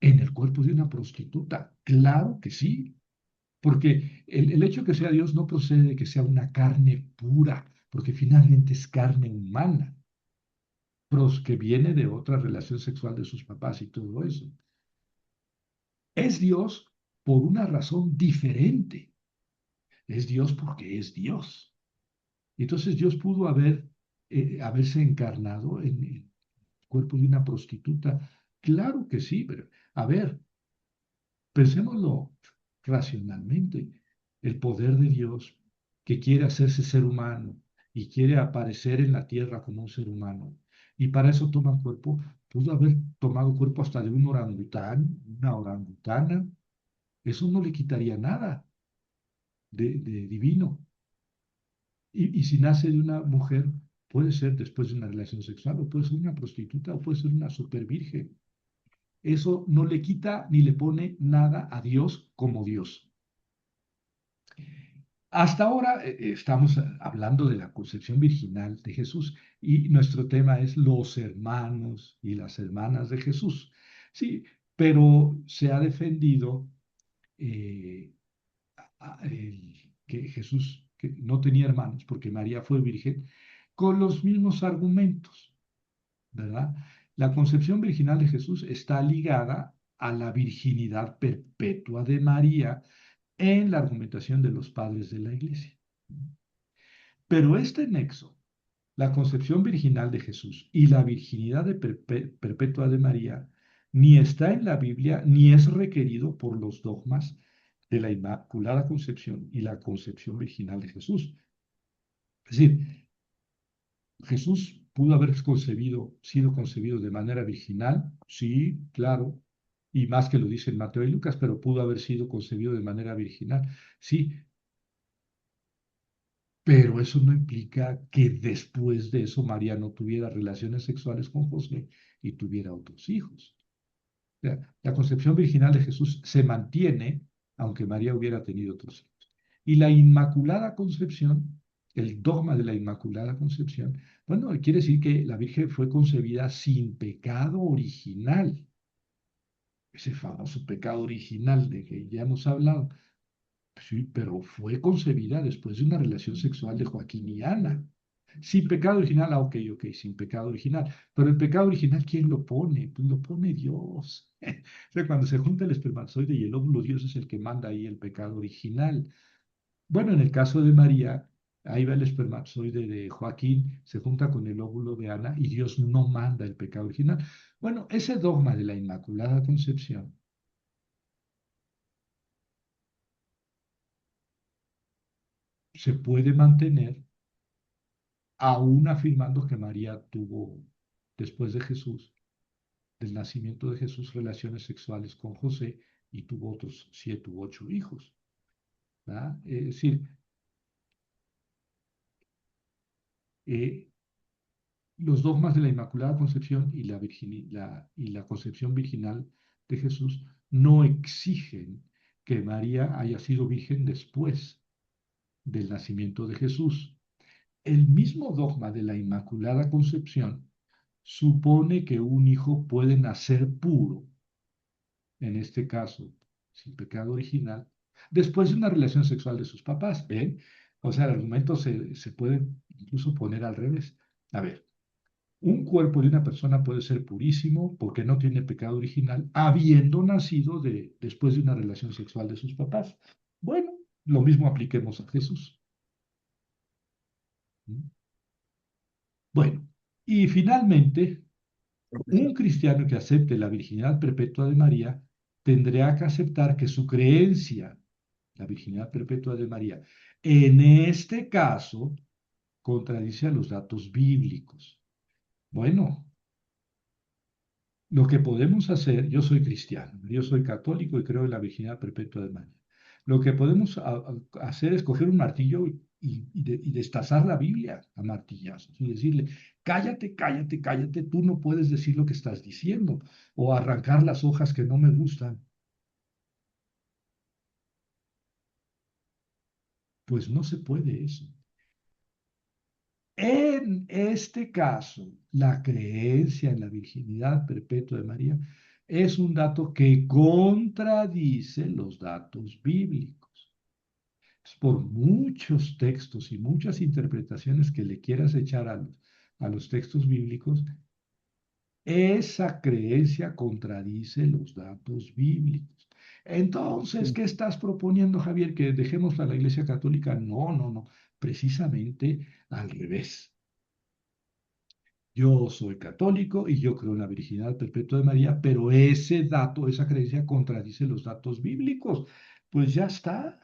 en el cuerpo de una prostituta. Claro que sí, porque el hecho de que sea Dios no procede de que sea una carne pura, porque finalmente es carne humana, que viene de otra relación sexual de sus papás y todo eso. Es Dios por una razón diferente. Es Dios porque es Dios. Entonces Dios pudo haberse encarnado en el cuerpo de una prostituta. Claro que sí, pero a ver, pensémoslo racionalmente. El poder de Dios que quiere hacerse ser humano y quiere aparecer en la tierra como un ser humano, y para eso toma cuerpo. Pudo haber tomado cuerpo hasta de un orangután, una orangutana. Eso no le quitaría nada de divino. Y si nace de una mujer, puede ser después de una relación sexual, o puede ser una prostituta, o puede ser una supervirgen. Eso no le quita ni le pone nada a Dios como Dios. Hasta ahora estamos hablando de la concepción virginal de Jesús y nuestro tema es los hermanos y las hermanas de Jesús. Sí, pero se ha defendido eh, que Jesús que no tenía hermanos porque María fue virgen con los mismos argumentos, ¿verdad? La concepción virginal de Jesús está ligada a la virginidad perpetua de María en la argumentación de los padres de la Iglesia. Pero este nexo, la concepción virginal de Jesús y la virginidad perpetua de María, ni está en la Biblia ni es requerido por los dogmas de la Inmaculada Concepción y la concepción virginal de Jesús. Es decir, Jesús pudo haber sido concebido de manera virginal, sí, claro, y más que lo dicen Mateo y Lucas, pero pudo haber sido concebido de manera virginal, sí, pero eso no implica que después de eso María no tuviera relaciones sexuales con José y tuviera otros hijos. O sea, la concepción virginal de Jesús se mantiene aunque María hubiera tenido otros hijos. Y la Inmaculada Concepción, el dogma de la Inmaculada Concepción, bueno, quiere decir que la Virgen fue concebida sin pecado original. Ese famoso pecado original de que ya hemos hablado. Sí, pero fue concebida después de una relación sexual de Joaquín y Ana. Sin pecado original, ok, ok, sin pecado original. Pero el pecado original, ¿quién lo pone? Pues lo pone Dios. O sea, cuando se junta el espermatozoide y el óvulo, Dios es el que manda ahí el pecado original. Bueno, en el caso de María, ahí va el espermatozoide de Joaquín, se junta con el óvulo de Ana y Dios no manda el pecado original. Bueno, ese dogma de la Inmaculada Concepción se puede mantener aún afirmando que María tuvo, después de Jesús, del nacimiento de Jesús, relaciones sexuales con José y tuvo otros 7 u 8 hijos. ¿Verdad? Es decir, eh, los dogmas de la Inmaculada Concepción y la concepción virginal de Jesús no exigen que María haya sido virgen después del nacimiento de Jesús. El mismo dogma de la Inmaculada Concepción supone que un hijo puede nacer puro, en este caso, sin pecado original, después de una relación sexual de sus papás. ¿Ven? O sea, el argumento se puede incluso poner al revés. A ver, un cuerpo de una persona puede ser purísimo porque no tiene pecado original, habiendo nacido después de una relación sexual de sus papás. Bueno, lo mismo apliquemos a Jesús. ¿Mm? Bueno, y finalmente, un cristiano que acepte la virginidad perpetua de María tendrá que aceptar que su creencia, la virginidad perpetua de María, en este caso, contradice a los datos bíblicos. Bueno, lo que podemos hacer, yo soy cristiano, yo soy católico y creo en la virginidad perpetua de María. Lo que podemos hacer es coger un martillo y destazar la Biblia a martillazos y decirle, cállate, cállate, cállate, tú no puedes decir lo que estás diciendo o arrancar las hojas que no me gustan. Pues no se puede eso. En este caso, la creencia en la virginidad perpetua de María es un dato que contradice los datos bíblicos. Por muchos textos y muchas interpretaciones que le quieras echar a los textos bíblicos, esa creencia contradice los datos bíblicos. Entonces, ¿qué estás proponiendo, Javier? ¿Que dejemos a la Iglesia Católica? No, no, no, precisamente al revés. Yo soy católico y yo creo en la virginidad perpetua de María, pero ese dato, esa creencia contradice los datos bíblicos. Pues ya está.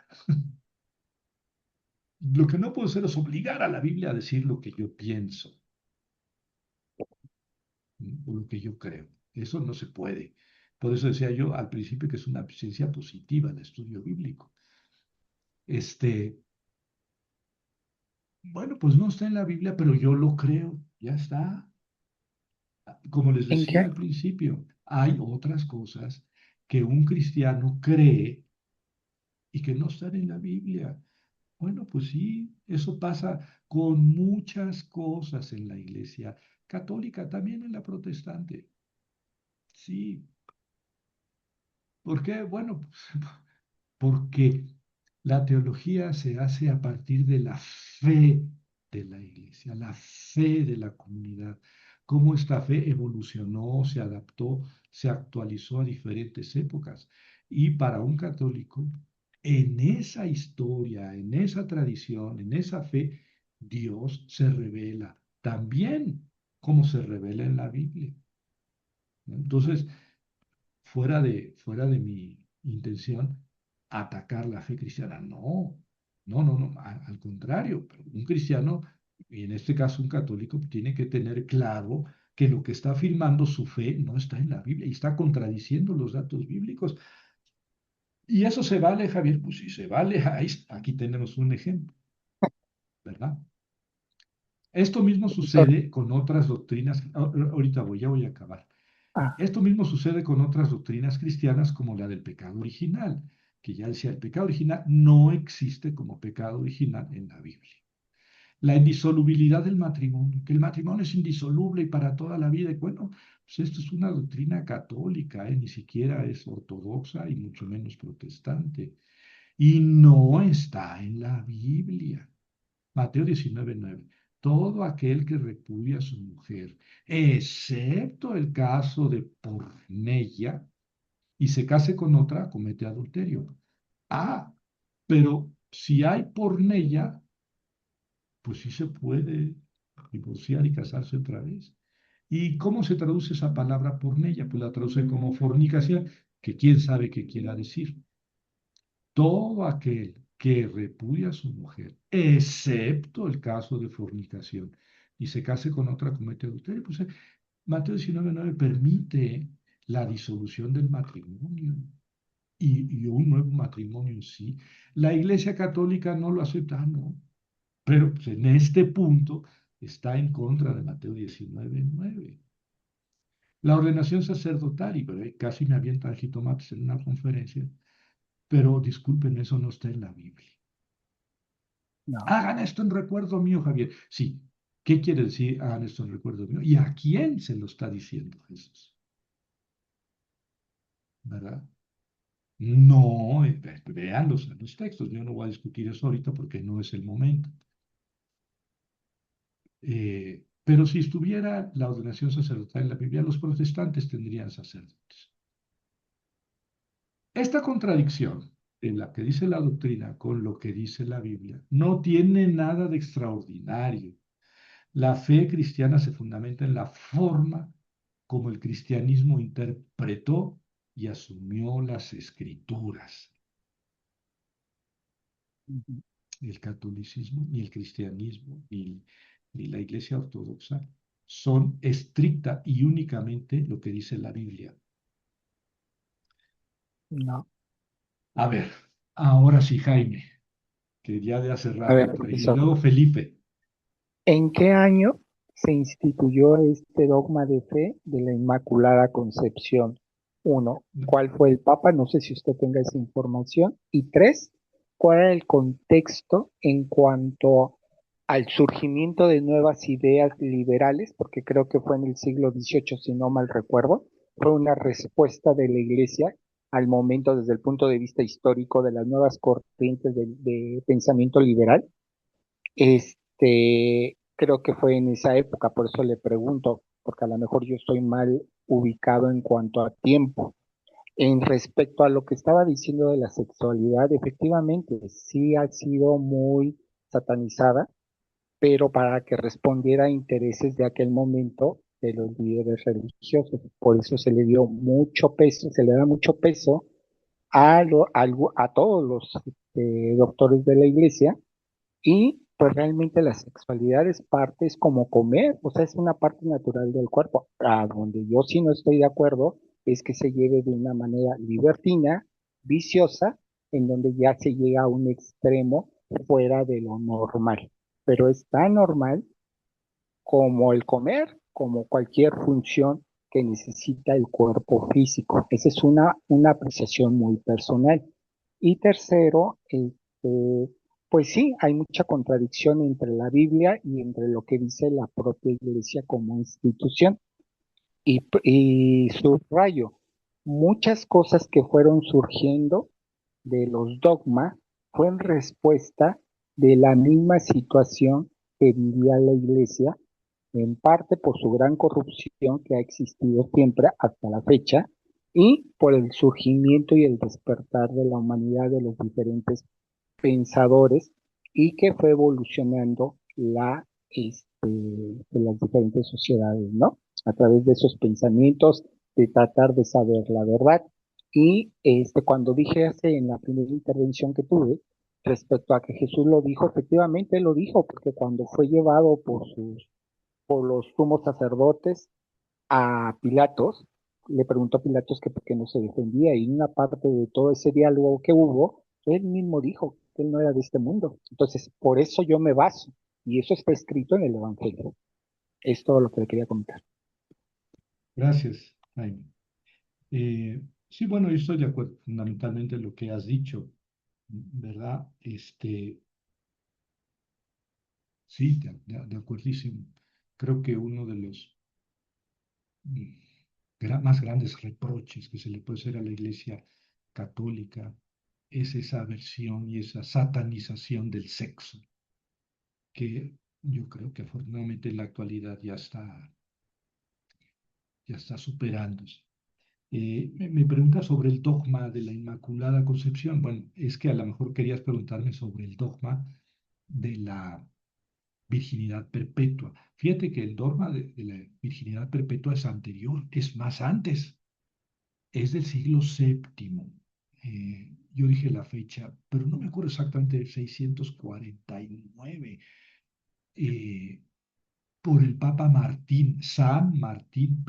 Lo que no puedo hacer es obligar a la Biblia a decir lo que yo pienso. o lo que yo creo. Eso no se puede. Por eso decía yo al principio que es una ciencia positiva el estudio bíblico. Este, bueno, pues no está en la Biblia, pero yo lo creo, ya está. Como les ¿En decía qué? al principio, hay otras cosas que un cristiano cree y que no están en la Biblia. Bueno, pues sí, eso pasa con muchas cosas en la iglesia católica, también en la protestante. Sí, ¿por qué? Bueno, porque la teología se hace a partir de la fe de la iglesia, la fe de la comunidad, cómo esta fe evolucionó, se adaptó, se actualizó a diferentes épocas. Y para un católico, en esa historia, en esa tradición, en esa fe, Dios se revela también como se revela en la Biblia, ¿no? Entonces, fuera de mi intención atacar la fe cristiana. No, no, no, no, al contrario, pero un cristiano, y en este caso un católico, tiene que tener claro que lo que está afirmando su fe no está en la Biblia y está contradiciendo los datos bíblicos. ¿Y eso se vale, Javier? Pues sí, se vale. Aquí tenemos un ejemplo, ¿verdad? Esto mismo Sor- sucede con otras doctrinas. Ahorita voy, ya voy a acabar. Ah, Esto mismo sucede con otras doctrinas cristianas como la del pecado original, que ya decía, el pecado original no existe como pecado original en la Biblia. La indisolubilidad del matrimonio, que el matrimonio es indisoluble y para toda la vida. Y bueno, pues esto es una doctrina católica, ni siquiera es ortodoxa y mucho menos protestante. Y no está en la Biblia. Mateo 19:9. Todo aquel que repudia a su mujer, excepto el caso de porneia, y se case con otra, comete adulterio. Ah, pero si hay porneia, pues sí se puede divorciar y casarse otra vez. ¿Y cómo se traduce esa palabra porneia? Pues la traduce como fornicación, que quién sabe qué quiera decir. Todo aquel que repudia a su mujer, excepto el caso de fornicación, y se case con otra, comete adulterio. Pues Mateo 19:9 permite la disolución del matrimonio y un nuevo matrimonio en sí. La Iglesia Católica no lo acepta, no, pero pues, en este punto está en contra de Mateo 19:9. La ordenación sacerdotal, y pero casi me avientan jitomates en una conferencia, pero disculpen, eso no está en la Biblia. no. Hagan esto en recuerdo mío, Javier. Sí, ¿qué quiere decir hagan esto en recuerdo mío? ¿Y a quién se lo está diciendo Jesús? ¿Verdad? No, vean los textos. Yo no voy a discutir eso ahorita porque no es el momento. Pero si estuviera la ordenación sacerdotal en la Biblia, los protestantes tendrían sacerdotes. Esta contradicción en la que dice la doctrina con lo que dice la Biblia no tiene nada de extraordinario. La fe cristiana se fundamenta en la forma como el cristianismo interpretó y asumió las escrituras. Ujú. El catolicismo, ni el cristianismo, ni la iglesia ortodoxa son estricta y únicamente lo que dice la Biblia. No. A ver, ahora sí, Jaime, que ya de hace A rato ver, traía, y profesor, luego Felipe. ¿en qué año se instituyó este dogma de fe de la Inmaculada Concepción? Uno, ¿cuál fue el Papa? No sé si usted tenga esa información. Y tres, ¿cuál era el contexto en cuanto al surgimiento de nuevas ideas liberales? Porque creo que fue en el siglo XVIII, si no mal recuerdo. Fue una respuesta de la Iglesia al momento desde el punto de vista histórico de las nuevas corrientes de pensamiento liberal. Creo que fue en esa época, por eso le pregunto, porque a lo mejor yo estoy mal ubicado en cuanto a tiempo. En respecto a lo que estaba diciendo de la sexualidad, efectivamente, sí ha sido muy satanizada, pero para que respondiera a intereses de aquel momento de los líderes religiosos. Por eso se le dio mucho peso, se le da mucho peso a todos los doctores de la iglesia y Pues realmente la sexualidad es parte, es como comer, o sea, es una parte natural del cuerpo. A donde yo sí no estoy de acuerdo es que se lleve de una manera libertina, viciosa, en donde ya se llega a un extremo fuera de lo normal. Pero es tan normal como el comer, como cualquier función que necesita el cuerpo físico. Esa es una apreciación muy personal. Y tercero, pues sí, hay mucha contradicción entre la Biblia y entre lo que dice la propia iglesia como institución. Y subrayo, muchas cosas que fueron surgiendo de los dogmas fue en respuesta de la misma situación que vivía la iglesia, en parte por su gran corrupción que ha existido siempre hasta la fecha, y por el surgimiento y el despertar de la humanidad de los diferentes pensadores y que fue evolucionando de las diferentes sociedades, ¿no? A través de esos pensamientos, de tratar de saber la verdad. Y cuando dije en la primera intervención que tuve, respecto a que Jesús lo dijo, efectivamente lo dijo, porque cuando fue llevado por los sumos sacerdotes a Pilatos, le preguntó a Pilatos que por qué no se defendía, y una parte de todo ese diálogo que hubo, él mismo dijo que él no era de este mundo. Entonces, por eso yo me baso, y eso está escrito en el Evangelio. Es todo lo que le quería comentar. Gracias, Jaime. Sí, bueno, yo estoy de acuerdo fundamentalmente en lo que has dicho, ¿verdad? Sí, de acuerdísimo. Creo que uno de los mm, más grandes reproches que se le puede hacer a la Iglesia católica es esa aversión y esa satanización del sexo, que yo creo que afortunadamente en la actualidad ya está superándose. Me pregunta sobre el dogma de la Inmaculada Concepción. Bueno, es que a lo mejor querías preguntarme sobre el dogma de la virginidad perpetua. Fíjate que el dogma de la virginidad perpetua es anterior, es más antes, es del siglo séptimo. Yo dije la fecha, pero no me acuerdo exactamente, 649, eh, por el Papa Martín, San Martín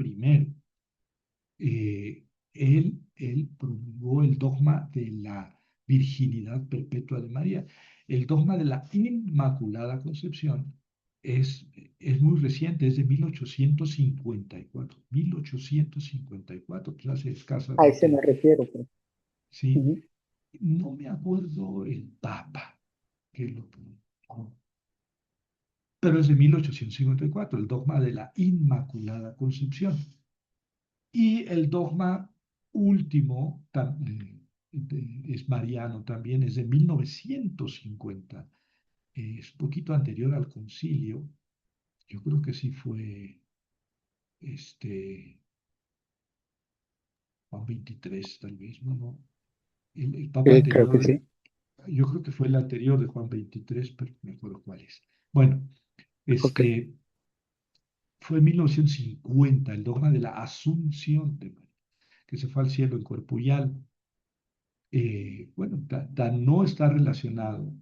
I. Él promulgó el dogma de la virginidad perpetua de María. El dogma de la Inmaculada Concepción es, es muy reciente, es de 1854. 1854, pues hace A ese escasamente, me refiero, pues. sí. Ujú. No me acuerdo el Papa que lo promulgó, pero es de 1854, el dogma de la Inmaculada Concepción. Y el dogma último es mariano también, es de 1950. Es un poquito anterior al concilio. Yo creo que sí fue este, Juan 23, tal vez, no. El papa Creo que anterior, sí. yo creo que fue el anterior de Juan 23, pero no me acuerdo cuál es. Bueno, Ok. este, fue en 1950 el dogma de la Asunción de María, que se fue al cielo en cuerpo y alma. Bueno, no está relacionado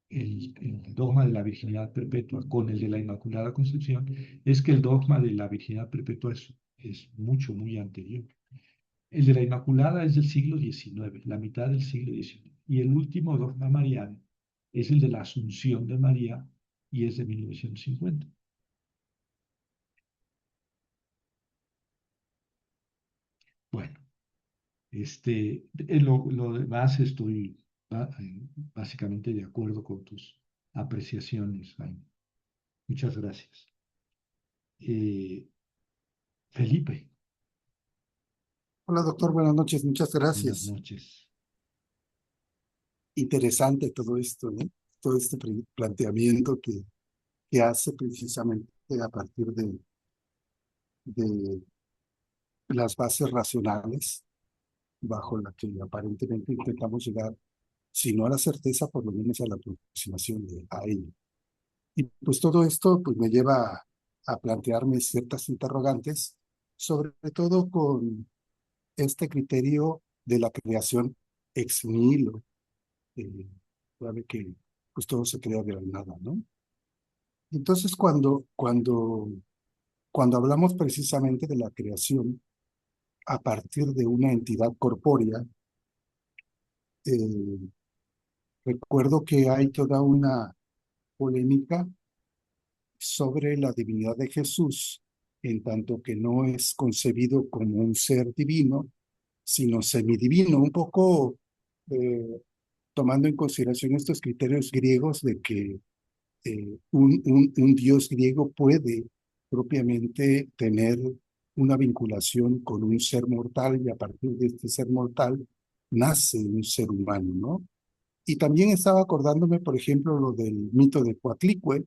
el dogma de la virginidad perpetua con el de la Inmaculada Concepción, es que el dogma de la virginidad perpetua es mucho, muy anterior. El de la Inmaculada es del siglo XIX, la mitad del siglo XIX. Y el último dogma mariano es el de la Asunción de María y es de 1950. Bueno, lo demás estoy básicamente de acuerdo con tus apreciaciones, Jaime. Muchas gracias. Eh, Felipe, Hola, doctor, buenas noches, muchas buenas gracias. noches. Interesante todo esto, ¿no? Todo este planteamiento que hace precisamente a partir de las bases racionales bajo la que aparentemente intentamos llegar, si no a la certeza, por lo menos a la aproximación a ella. Y pues todo esto pues me lleva a plantearme ciertas interrogantes, sobre todo con este criterio de la creación ex nihilo. Sabe que pues todo se crea de la nada, ¿no? Entonces, cuando hablamos precisamente de la creación a partir de una entidad corpórea, eh, recuerdo que hay toda una polémica sobre la divinidad de Jesús, en tanto que no es concebido como un ser divino, sino semidivino, un poco eh, tomando en consideración estos criterios griegos de que un dios griego puede propiamente tener una vinculación con un ser mortal y a partir de este ser mortal nace un ser humano, ¿no? Y también estaba acordándome, por ejemplo, lo del mito de Coatlicue,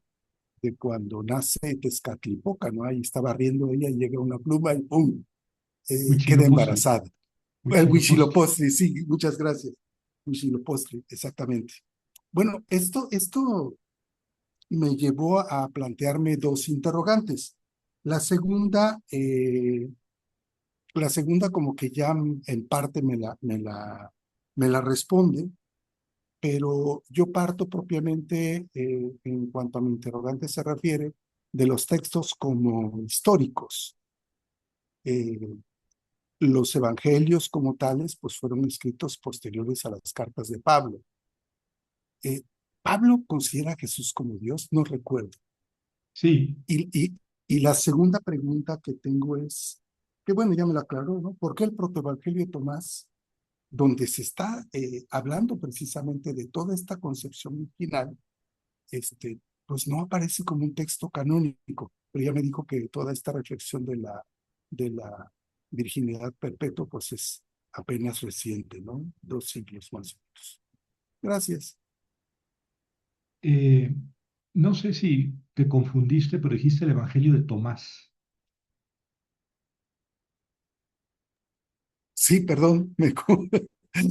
de cuando nace Tezcatlipoca, ¿no? Ahí estaba riendo ella y llega una pluma y ¡pum! Queda Huitzilopochtli, embarazada. El Huitzilopochtli. Huitzilopochtli, sí, muchas gracias. Huitzilopochtli, exactamente. Bueno, esto me llevó a plantearme dos interrogantes. La segunda, eh, la segunda como que ya en parte me la responde, pero yo parto propiamente, en cuanto a mi interrogante se refiere, de los textos como históricos. Eh, los evangelios como tales, pues fueron escritos posteriores a las cartas de Pablo. Eh, ¿Pablo considera a Jesús como Dios? No recuerdo. Sí, Y la segunda pregunta que tengo es, que bueno, ya me la aclaró, ¿no? ¿Por qué el protoevangelio de Tomás, donde se está hablando precisamente de toda esta concepción original, pues no aparece como un texto canónico? Pero ya me dijo que toda esta reflexión de la virginidad perpetua, pues es apenas reciente, ¿no? 2 siglos más o menos. Gracias. eh, no sé si te confundiste, pero dijiste el Evangelio de Tomás. Sí, perdón,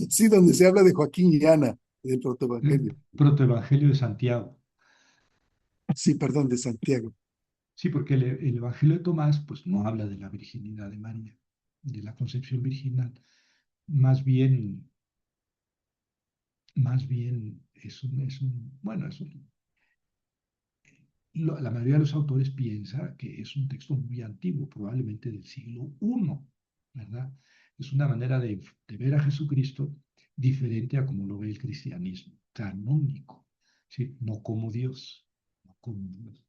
sí, donde se habla de Joaquín y Ana, del El protoevangelio. protoevangelio de Santiago. Sí, perdón, de Santiago. Sí, porque el Evangelio de Tomás pues no habla de la virginidad de María, de la concepción virginal. Más bien, más bien bueno, la mayoría de los autores piensa que es un texto muy antiguo, probablemente del siglo I, ¿verdad? Es una manera de ver a Jesucristo diferente a como lo ve el cristianismo, canónico, ¿sí? No como Dios, no como Dios.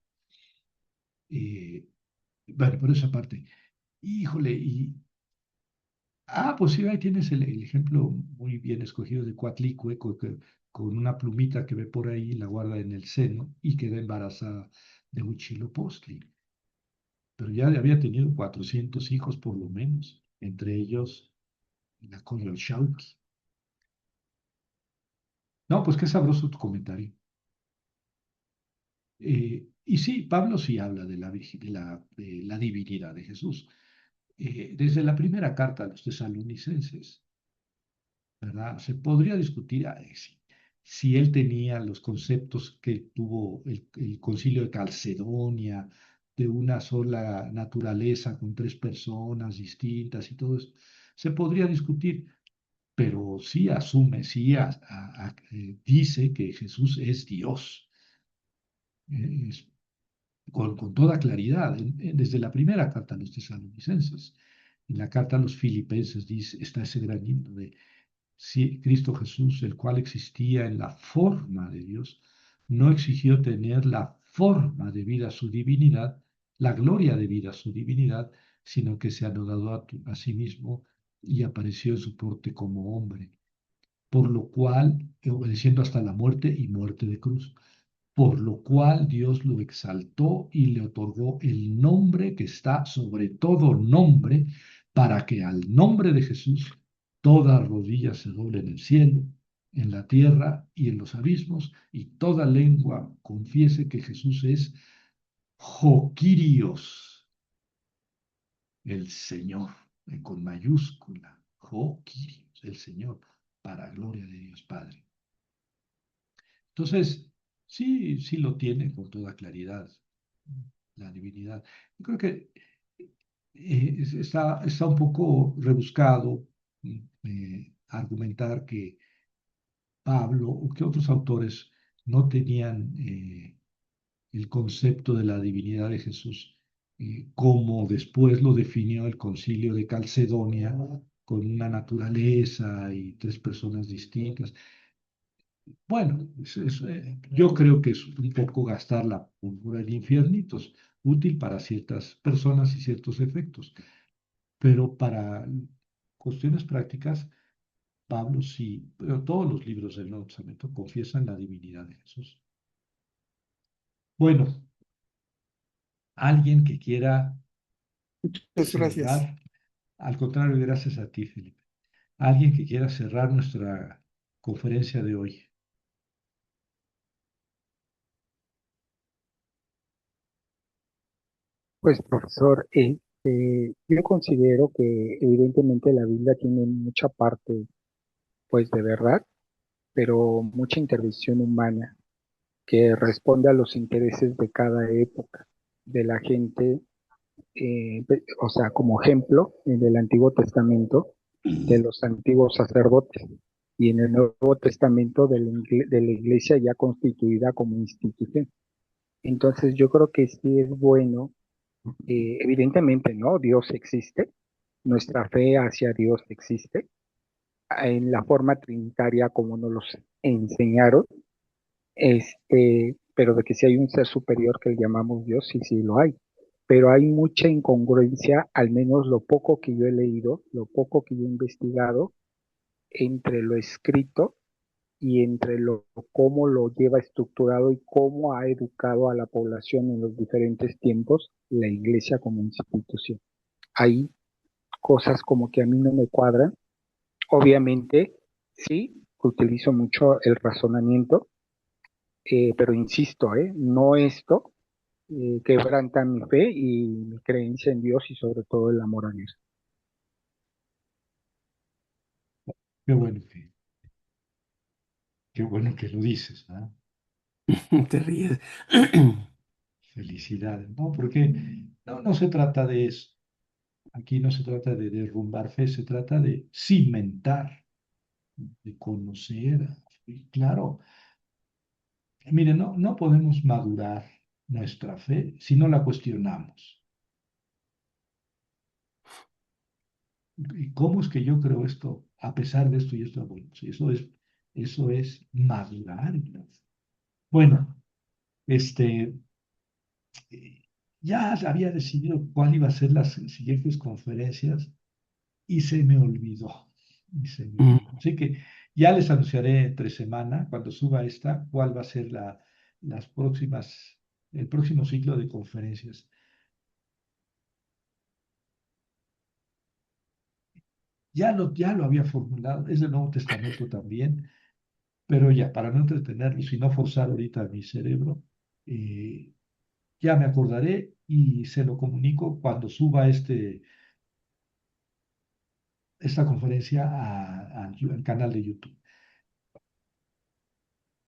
Eh, bueno, por esa parte. Híjole, pues sí, ahí tienes el ejemplo muy bien escogido de Coatlicue, con una plumita que ve por ahí, la guarda en el seno y queda embarazada de Huitzilopochtli. Pero ya había tenido 400 hijos por lo menos, entre ellos la Coyolxauhqui. No, pues qué sabroso tu comentario. Y sí, Pablo sí habla de la divinidad de Jesús. Desde la primera carta a los tesalonicenses, ¿verdad? Se podría discutir si él tenía los conceptos que tuvo el Concilio de Calcedonia, de una sola naturaleza con tres personas distintas y todo eso. Se podría discutir, pero sí asume, sí dice que Jesús es Dios, es- con toda claridad, desde la primera carta a los tesalonicenses. En la carta a los filipenses está ese gran himno de sí, Cristo Jesús, el cual existía en la forma de Dios, no exigió tener la forma debida a su divinidad, la gloria debida a su divinidad, sino que se anodó a sí mismo y apareció en su porte como hombre, por lo cual, obedeciendo hasta la muerte y muerte de cruz, por lo cual Dios lo exaltó y le otorgó el nombre que está sobre todo nombre, para que al nombre de Jesús toda rodilla se doble en el cielo, en la tierra y en los abismos, y toda lengua confiese que Jesús es Joquirios, el Señor, con mayúscula, Joquirios, el Señor, para gloria de Dios Padre. Entonces, sí, sí lo tiene con toda claridad la divinidad. Yo creo que está un poco rebuscado argumentar que Pablo o que otros autores no tenían el concepto de la divinidad de Jesús, como después lo definió el Concilio de Calcedonia, con una naturaleza y tres personas distintas. Bueno, yo creo que es un poco gastar la pólvora en infiernitos, útil para ciertas personas y ciertos efectos, pero para cuestiones prácticas, Pablo sí, pero todos los libros del Nuevo Testamento confiesan la divinidad de Jesús. Bueno, alguien que quiera Muchas gracias. cerrar, al contrario, gracias a ti, Felipe. Alguien que quiera cerrar nuestra conferencia de hoy. Pues, profesor, yo considero que evidentemente la Biblia tiene mucha parte, pues, de verdad, pero mucha intervención humana que responde a los intereses de cada época, de la gente, o sea, como ejemplo, en el Antiguo Testamento, de los antiguos sacerdotes, y en el Nuevo Testamento de la iglesia ya constituida como institución. Entonces, yo creo que sí es bueno, evidentemente, ¿no? Dios existe, nuestra fe hacia Dios existe, en la forma trinitaria como nos los enseñaron, pero de que si hay un ser superior que le llamamos Dios, sí, sí lo hay. Pero hay mucha incongruencia, al menos lo poco que yo he leído, lo poco que yo he investigado, entre lo escrito y entre cómo lo lleva estructurado y cómo ha educado a la población en los diferentes tiempos la iglesia como institución. Hay cosas como que a mí no me cuadran. Obviamente, sí, utilizo mucho el razonamiento, pero insisto, no esto quebranta mi fe y mi creencia en Dios y sobre todo el amor a Dios. Qué bueno qué bueno que lo dices, ¿no? Te ríes. Felicidades, ¿no? Porque no se trata de eso. Aquí no se trata de derrumbar fe, se trata de cimentar, de conocer. Y claro, mire, no podemos madurar nuestra fe si no la cuestionamos. ¿Y cómo es que yo creo esto a pesar de esto y esto? Bueno, sí, eso es madurar en la fe. Bueno, este, ya había decidido cuál iba a ser las siguientes conferencias y se me olvidó. Y se me olvidó. Así que ya les anunciaré entre semana, cuando suba esta, cuál va a ser las próximas, el próximo ciclo de conferencias. Ya lo había formulado, es del Nuevo Testamento también, pero ya, para no entretenerlos y no forzar ahorita mi cerebro, eh, ya me acordaré y se lo comunico cuando suba esta conferencia al canal de YouTube.